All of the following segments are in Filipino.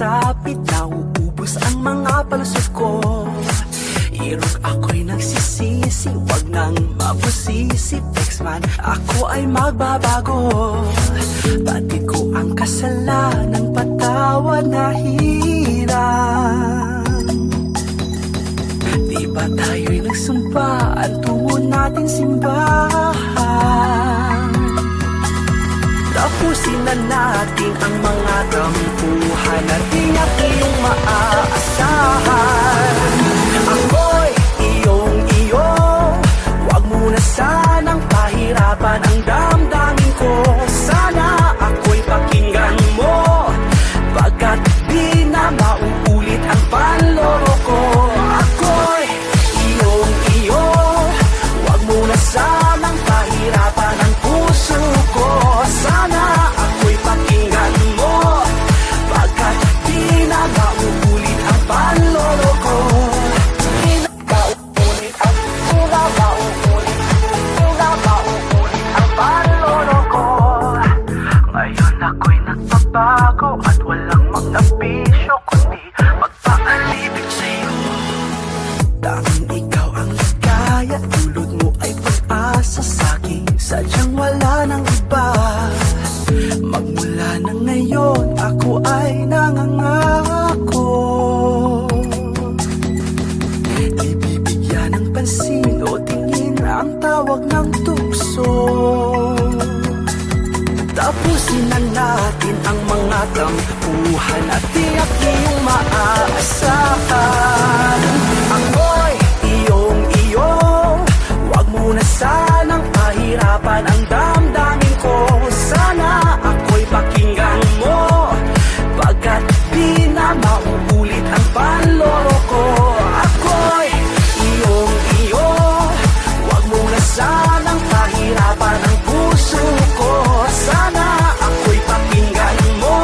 sumasapit, nauubos ang mga palusot ko. Irog ako'y nagsisisi, wag nang mabusisi. Textman, ako ay magbabago. Batid ko ang kasalanan, patawad na hirang. Di ba tayo'y nagsumpa, ang tungo natin simbahan. Tapusin na natin ang mga tampuhan at tiyak iyong maaasahan. Ako'y iyong-iyo, wag mo na sanang pahirapan ang damdamin ko. Sana ako'y pakinggan mo, pagkat di na mauulit ang panloloko. Ako'y iyong-iyo, wag mo na sanang pahirapan ang puso ko. Sana ako'y pakinggan mo, pagkat di na mauulit ang panloloko. Ngayon ako'y nagbabago at walang mga bisyo, kundi magpaalibig sa'yo. Tanging ikaw ang ligaya, dulot mo ay pag-asa sa'kin, sadyang wala nang iba. Magmula na ngayon, ako ay nangangako, di bibigyan ng pansin o tingin ang tawag ng tukso. Tapusin na natin ang mga tampuhan at tiyak iyong maaasahan. Ako'y iyong-iyo, wag mo na sanang pahirapan ang damdamin ko. Sana ako'y pakinggan mo, pagkat di na mauulit ang panloloko. Ako'y iyong-iyo, wag mo na sanang pahirapan ang puso ko. Sana ako'y pakinggan mo,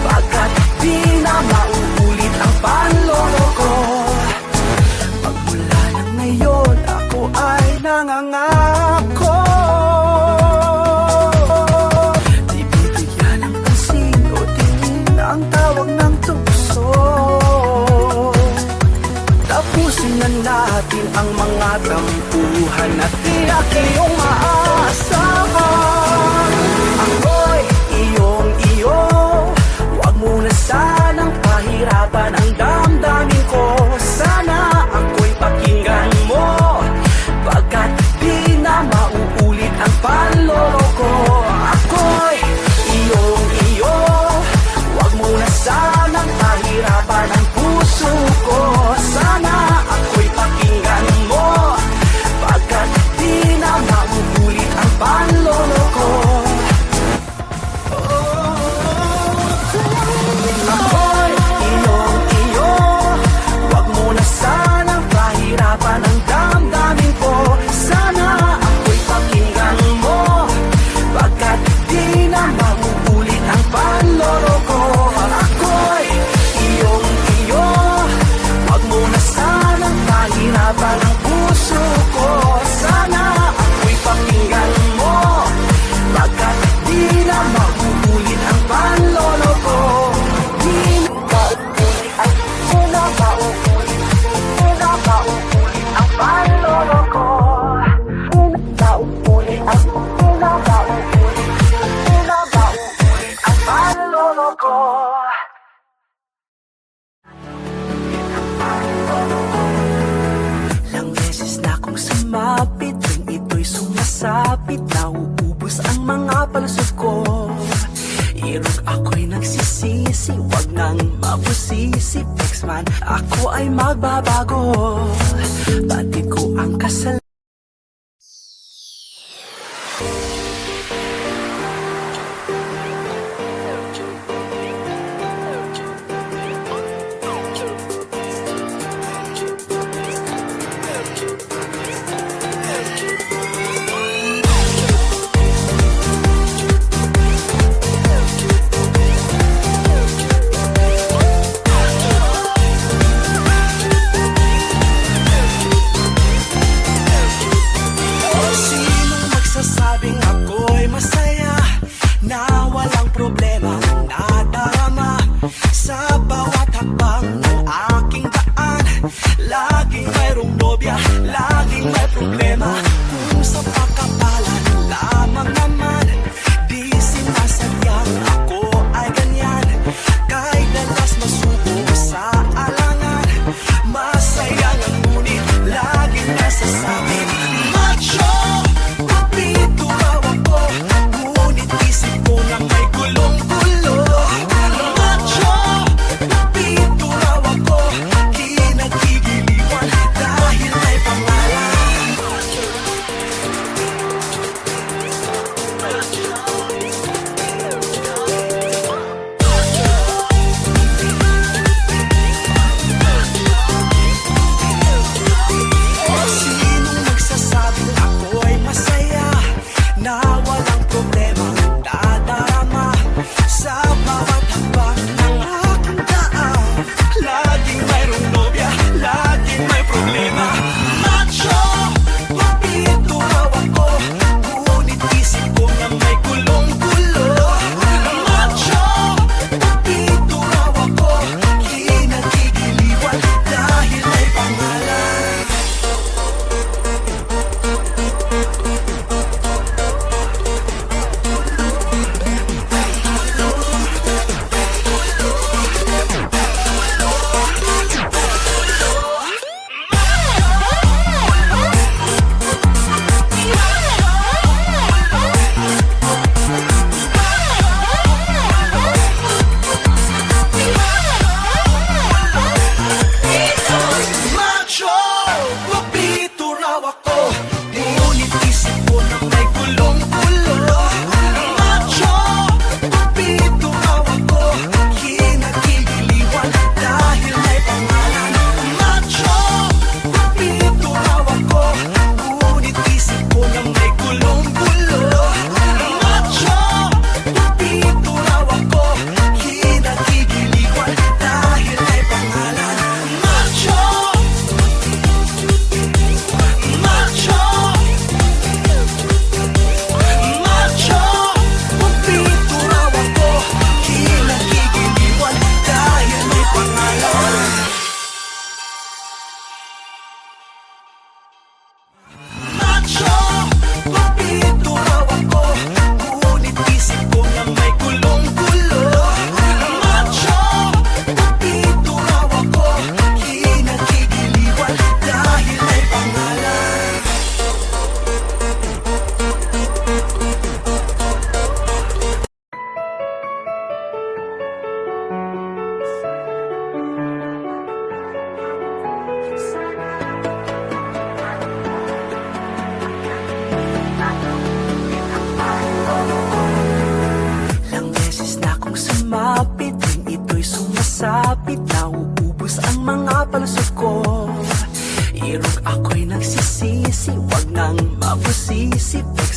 pagkat di na mauulit ang panloloko. Magmula na ngayon, ako ay nangangako, di bibigyan ng pansin o tingin ang tawag ng tukso. Tapusin na natin ang mga tampuhan at tiyak iyong maaasahan. Ako'y iyong-iyo, wag mo na sanang pahirapan ang damdamin ko. Sana ako'y pakinggan mo, pagkat di na mauulit ang panloloko. Ako'y iyong-iyo, wag mo na sanang pahirapan ang puso ko. Sana ako'y pakinggan mo, pagkat di na mauulit ang panloloko. Ako'y iyong-iyo, wag mo na sanang pahirapan ang damdamin ko. Sana ako'y pakinggan mo, pagkat di na mauulit ang panloloko. Ako'y iyong-iyo, wag mo na sanang pahirapan ang puso ko. Sana ako'y pakinggan mo, pagkat di na mauulit ang panloloko. Di na mauulit ang panloloko. Di na mauulit ang panloloko. Ilang beses na akong sumapit, tuwing ito'y sumasapit, nauubos ang mga palusot ko. Irog ako'y nagsisisi, wag nang mabusisi. Textman, ako ay magbabago. Batid ko ang kasalanan.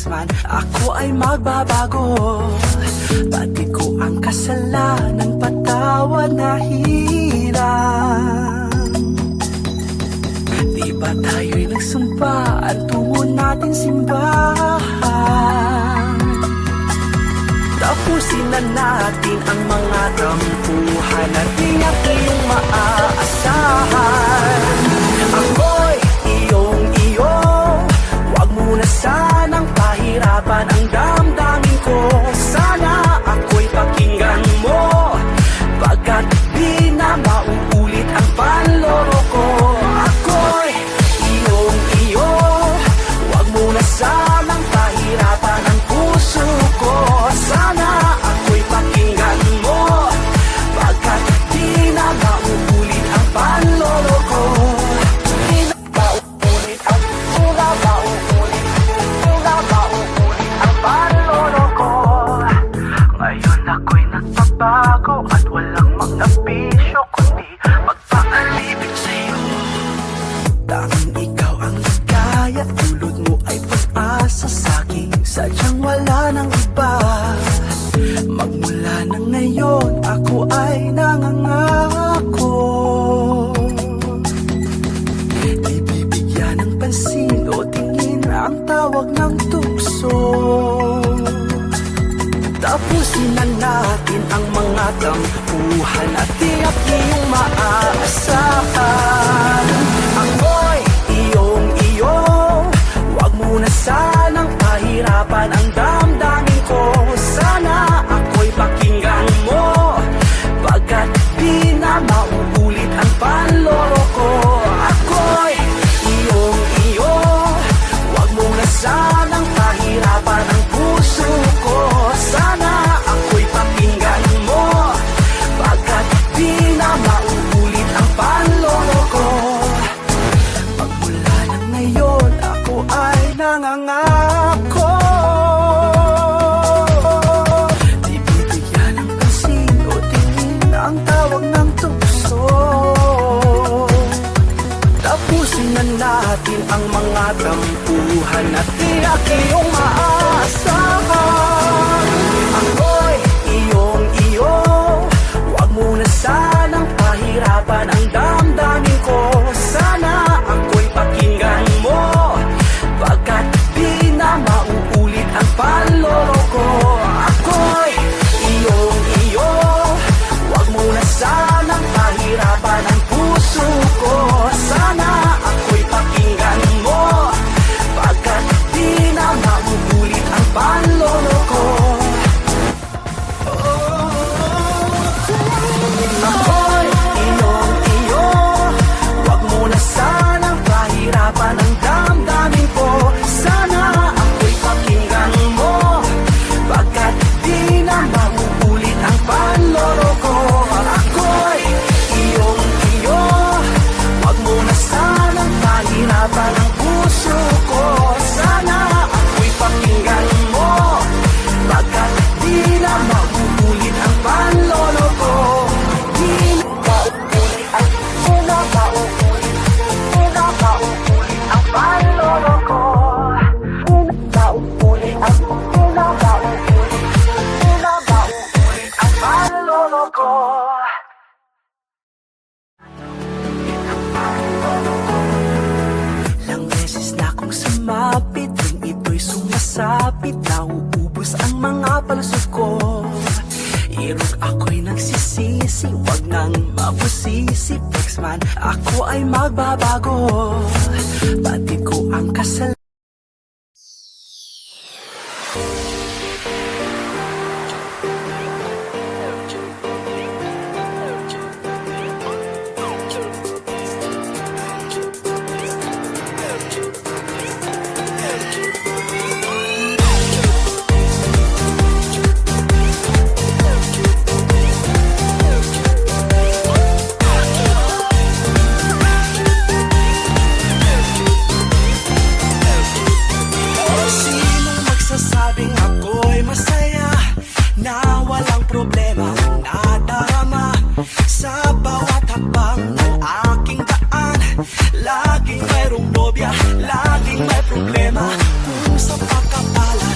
man, ako ay magbabago. Pati ko ang kasalanan, patawad na hirang. Di ba tayo'y nagsumpa, ang tungo natin simbahan? Tapusin na natin ang mga tampuhan at tiyak iyong maaasahan. Ako'y iyong-iyo, wag mo na sanang pahirapan ang damdamin ko. Sana ako'y pakinggan mo, pagkat di na mauulit ang panloro ko. Ako'y iyong-iyo, wag mo na sanang pahirapan ang puso ko. Sana ako'y pakinggan mo, pagkat di na mauulit ang panlolo ko. Di na mauulit ang panlolo ko. Ngayon ako'y nagbabago at walang mga bisyo, kundi magpapalibig sa'yo. Tanging ikaw ang ligaya, dulot mo ay pag-asa sa'kin, sadyang wala nang iba. Magmula na ngayon, ako ay nangangako, di bibigyan ng pansin o tingin ang tawag ng tukso. Tapusin na natin ang mga tampuhan at tiyak iyong maaasahan. Ako'y iyong-iyo, wag mo na sanang pahirapan ang damdamin ko. Sana ako'y pakinggan mo, pagkat di na mauulit ang panloro ko. Ako'y iyong-iyo, wag mo na sanang pahirapan ang puso ko. Sana ako'y pakinggan mo, pagkat di na mauulit ang panloro ko. Magmula na ngayon, ako ay nangangako, di bibigyan ng pansin o tingin ang tawag ng tukso. Tapusin na natin ang mga tampuhan at tiyak iyong maaasahan. Ako'y iyong-iyo, wag mo na sanang pahirapan ang damdamin ko. Sana ako'y pakinggan mo, pagkat di na mauulit ang panloro ko. Ako'y iyong-iyo, wag mo na sanang pahirapan ang puso ko. Sana ako'y pakinggan mo, pagkat di na mauulit ang panloro ko. Ako'y iyong-iyo, wag mo na sanang pahirapan ang damdamin ko. Sana ako'y pakinggan mo, pagkat di na mauulit ang panloro ko. Ako'y iyong-iyo, wag mo na sanang pahirapan ang puso ko. Sana ako'y pakinggan mo, pagkat di na mauulit ang panloro ko. Di na mauulit ang panloro ko. Di na mauulit ang panloro ko. Ilang beses na akong sumapit, tuwing ito'y sumasapit, nauubos ang mga palusot ko. Irog ako'y nagsisisi, wag nang mabusisi, flex man, ako ay magbabago. Pati ko ang kasalanan. Laging mayroong nobya, laging may problema. Kung sa pagkakala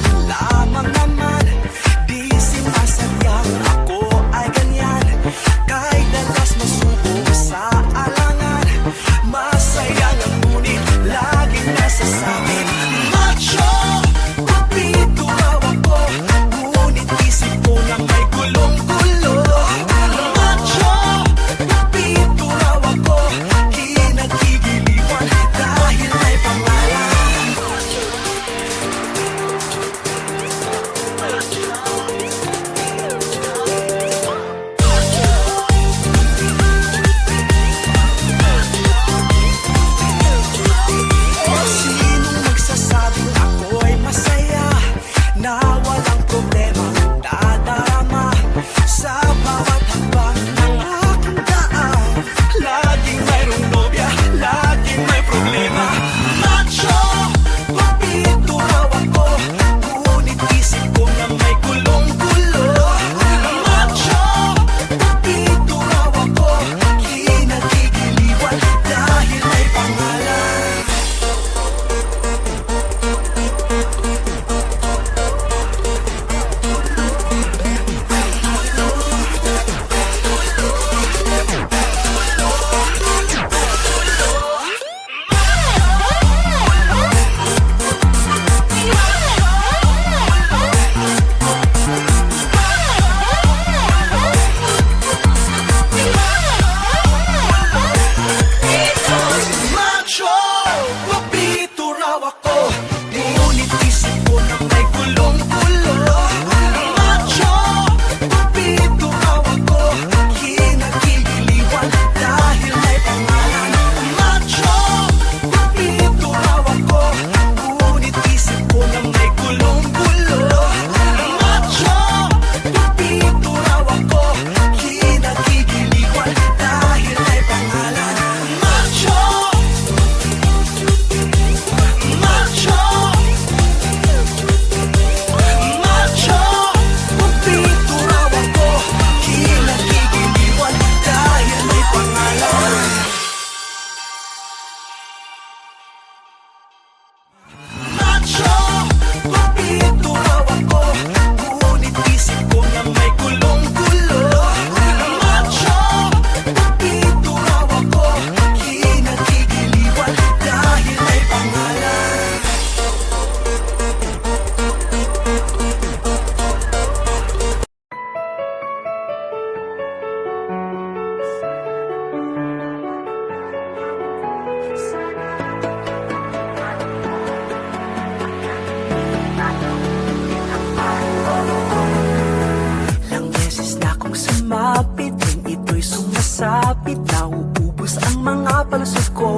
sumasapit, nauubos ang mga palusot ko.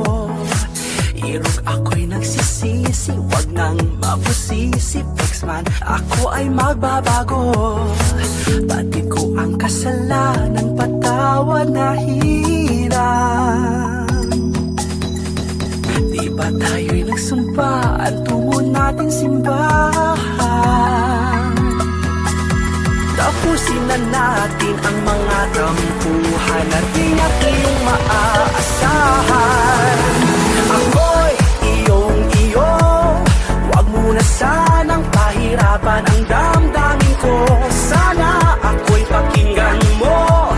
Irog ako'y nagsisisi, wag nang mabusisi. Pexman, ako ay magbabago. Pati ko ang kasalanan, patawad na hirang. Di ba tayo'y nagsumpa, ang tungo natin simbahan? Tapusin na natin ang mga tampuhan at tiyak iyong maaasahan. Ako'y iyong-iyo, wag mo na sanang pahirapan ang damdamin ko. Sana ako'y pakinggan mo,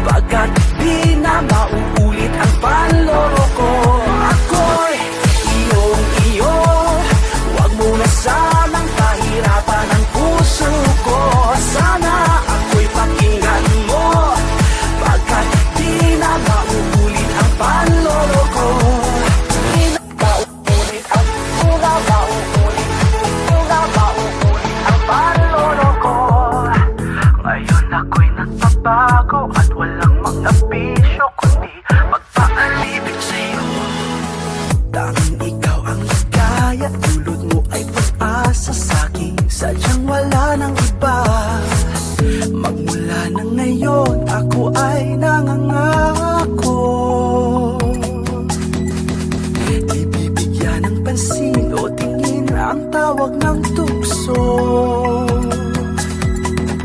pagkat di na mauulit ang panloloko. Ako'y iyong-iyo, wag mo na sanang pahirapan ang puso ko. Sana ako'y pakinggan mo, pagkat di na mauulit ang panloloko. Di na mauulit ang panloloko. Ngayon ako'y nagbabago at walang mga bisyo, kundi magpaalibig sa'yo. Tanging ikaw ang ligaya, dulot mo ay pag-asa sa'kin, sadyang wala nang iba. Magmula na ngayon, ako ay nangangako, di bibigyan ng pansin o tingin ang tawag ng tukso.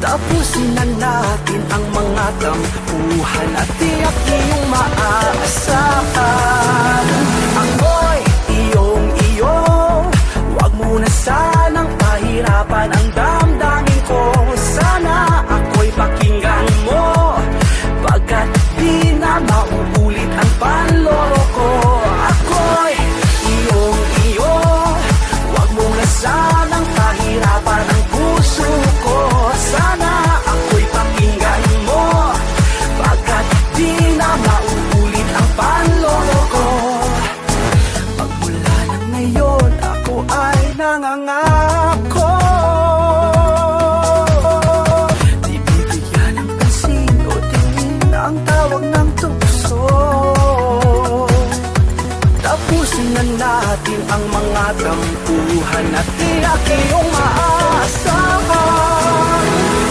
Tapusin na natin ang mga tampuhan at tiyak iyong maaasahan. Ako'y iyong-iyo, wag mo na sanang pahirapan ang damdamin ko. Sana ako'y pakinggan mo, pagkat di na mauulit ang panloloko. Ako'y iyong-iyo, wag mo na sanang pahirapan ang puso ko. Sana ako'y pakinggan mo, pagkat di na mauulit ang panloloko. Magmula na ngayon, ako ay nangangako, di bibigyan ng pansin o tingin ang tawag ng tukso. Tapusin na natin ang mga tampuhan at tiyak iyong maaasahan.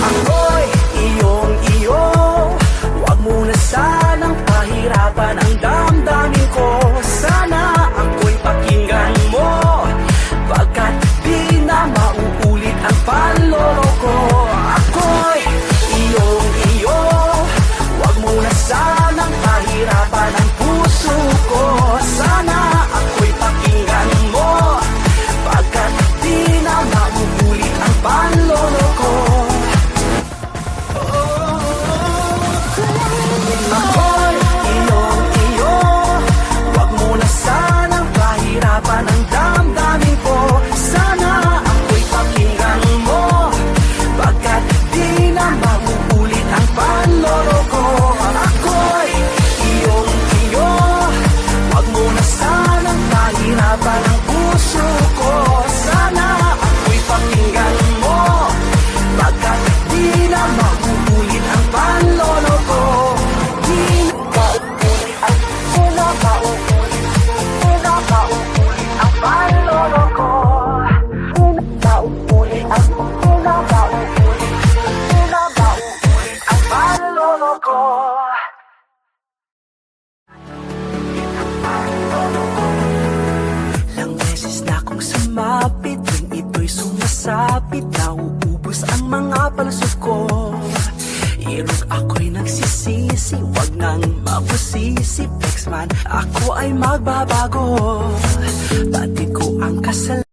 Ako'y iyong-iyo, wag mo na sanang pahirapan ang damdamin ko. Sana ako'y pakinggan mo, pagkat di na mauulit ang panloloko. Ako'y iyong-iyo, wag mo na sanang pahirapan ang puso ko. Sana ako'y pakinggan mo, pagkat di na mauulit ang panloloko. Ako'y iyong-iyo, wag mo na sanang pahirapan ang damdamin ko. Sana ako'y pakinggan mo, pagkat di na mauulit ang panloloko. Ako'y iyong-iyo, wag mo na sanang pahirapan ang puso ko. Sana ako'y pakinggan mo, pagkat di na mauulit ang panloloko. Di na mauulit ang panloloko. Di na mauulit ang panloloko. Ilang beses na akong sumapit, tuwing ito'y sumasapit, nauubos ang mga palusot ko. Irog ako'y nagsisisi, wag nang mabusisi. Pexman, ako ay magbabago. Pati ko ang kasalanan.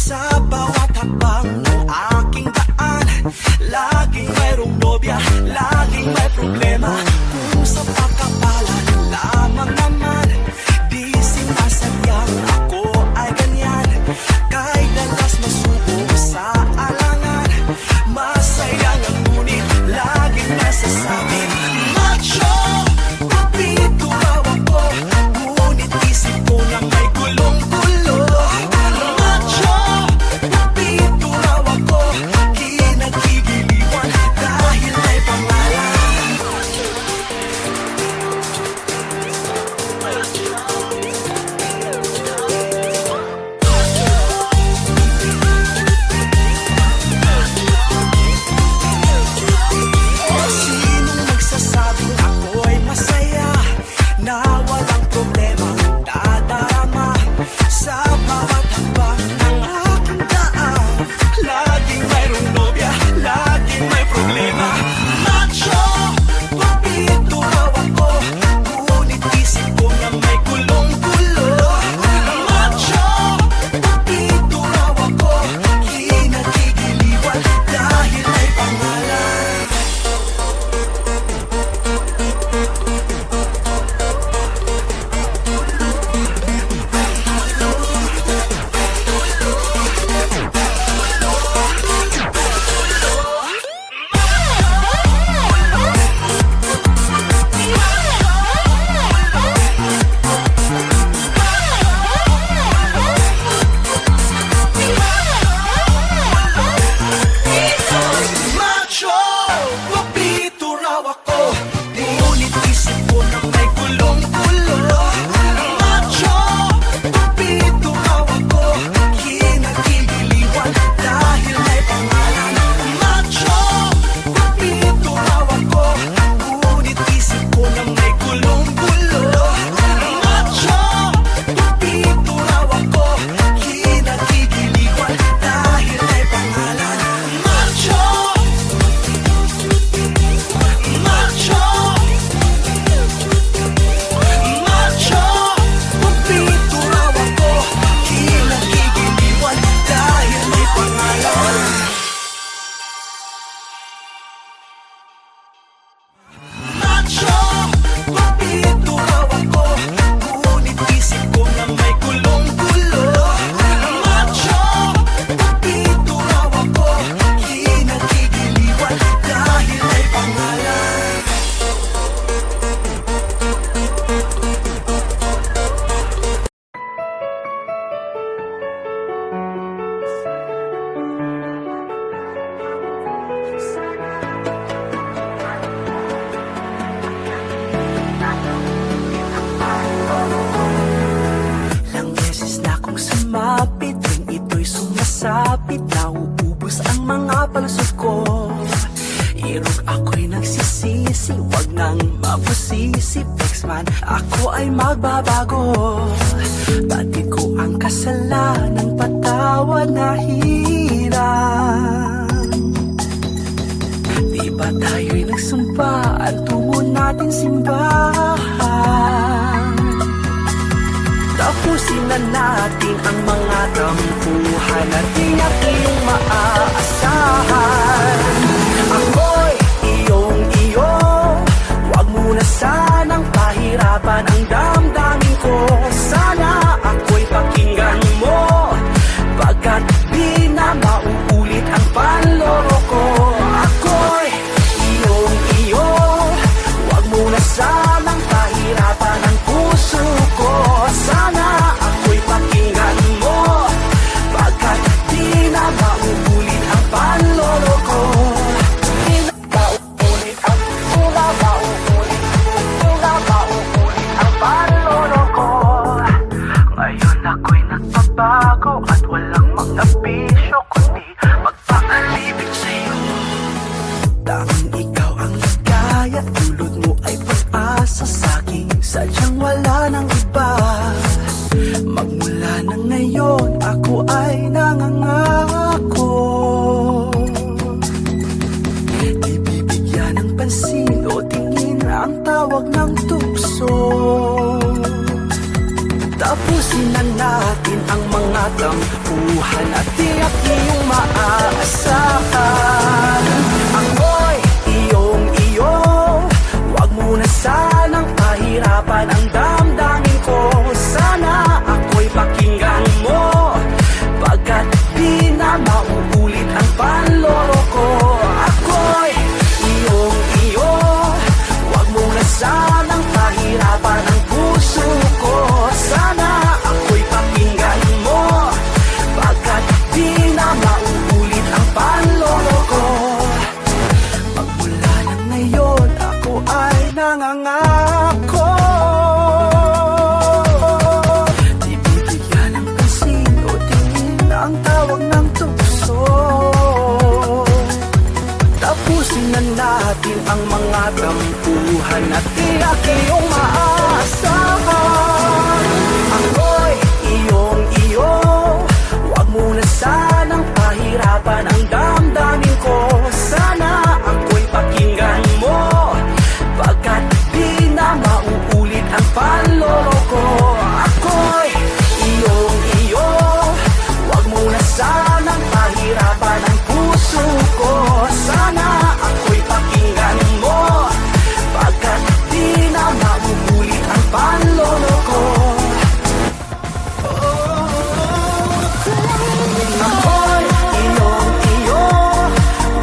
Sa sumasapit, nauubos ang mga palusot ko. Irog ako'y nagsisisi, wag nang mabusisi. Pexman, ako ay magbabago. Dati ko ang kasalanan, patawad na hirap. Di ba tayo'y nagsumpa, ang tungo natin simbahan? Tapusin na natin ang mga tampuhan at tiyak iyong maaasahan. Ako'y iyong-iyo, wag mo na sanang pahirapan ang damdamin ko. Sana ako'y pakinggan mo, pagkat di na mauulit ang panloloko. Ako'y iyong-iyo, wag mo na sanang pahirapan ang puso ko. Sana ako'y pakinggan mo, pagkat di na mauulit ang panloloko. Di na mauulit ang panloloko. Ngayon ako'y nagbabago at walang mga bisyo, kundi magpapalibig sa'yo. Tanging ikaw ang ligaya, dulot mo ay pag-asa sa'kin, sadyang wala nang iba. Magmula na ngayon, ako ay nangangako, di bibigyan ng pansin o tingin ang tawag ng tukso. Tapusin na natin ang mga tampuhan at tiyak iyong maaasahan. Ako'y iyong-iyo, wag mo na sanang pahirapan ang damdamin ko. Sana ako'y pakinggan mo, pagkat di na mauulit ang panloloko. Ako'y iyong-iyo, wag mo na sanang pahirapan ang puso ko. Sana ako'y pakinggan mo, pagkat di na mauulit ang panloloko. Magmula na ngayon, ako ay nangangako, di bibigyan ng pansin o tingin ang tawag ng tukso. Tapusin na natin ang mga tampuhan at tiyak iyong maaasahan. Ako'y iyong-iyo, wag mo na sanang pahirapan ang damdamin ko. Sana ako'y pakinggan mo, pagkat di na mauulit ang panloloko. Ako'y iyong-iyo, wag mo na sanang pahirapan ang puso ko. Sana ako'y pakinggan mo, pagkat di na mauulit ang panloloko. Ako'y iyong-iyo,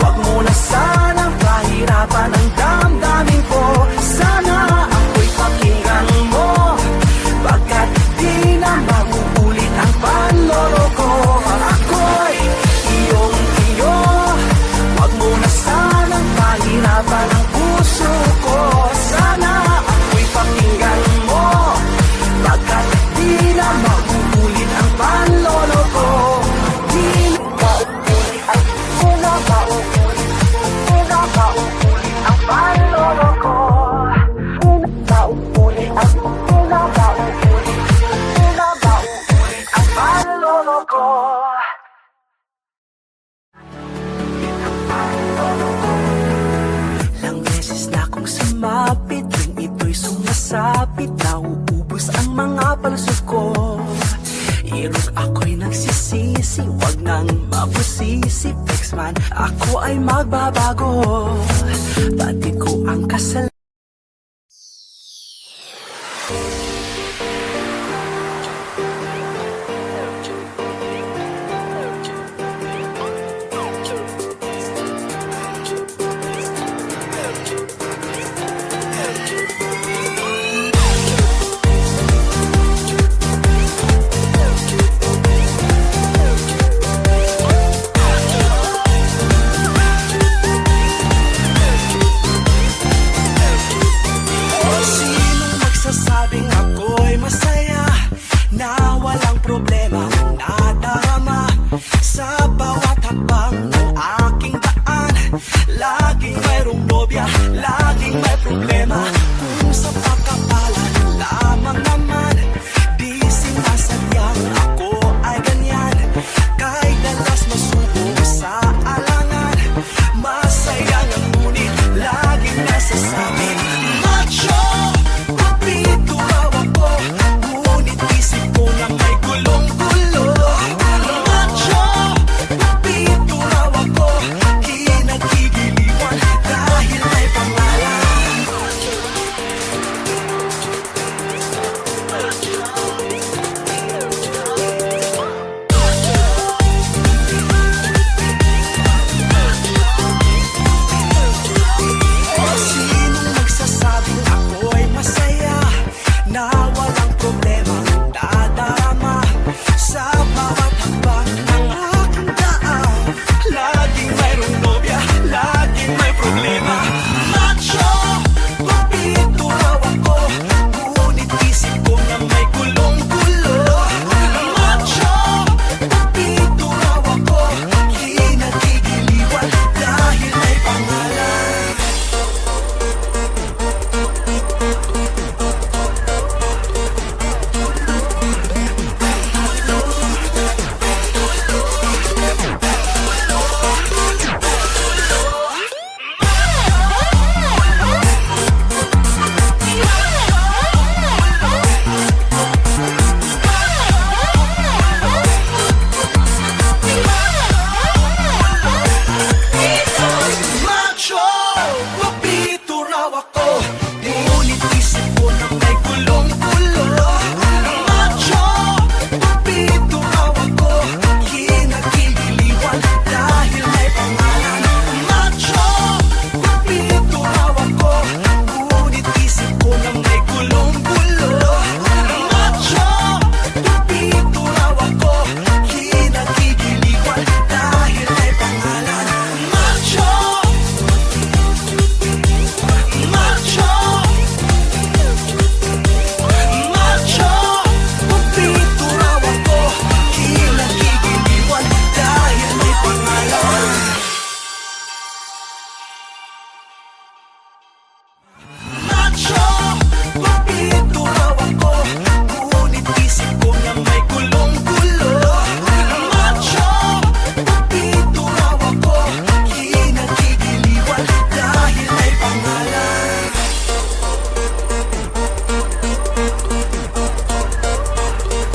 wag mo na sanang pahirapan ang damdamin ko. Sana ako'y pakinggan mo, pagkat di na mauulit ang panloloko. Ako'y iyong-iyo, wag mo na sanang pahirapan ang puso ko. Sana ako'y pakinggan mo, pagkat di na mauulit ang panloloko. Di na mauulit ang panloloko. Di na mauulit ang panloloko. Ilang beses na akong sumapit, tuwing ito'y sumasapit, nauubos ang mga palusot ko. Irog ako'y nagsisisi, wag nang mabusisi. Pexman, ako ay magbabago. Dati ko ang kasalanan. Sinong magsasabing ako'y masaya, na walang problema, na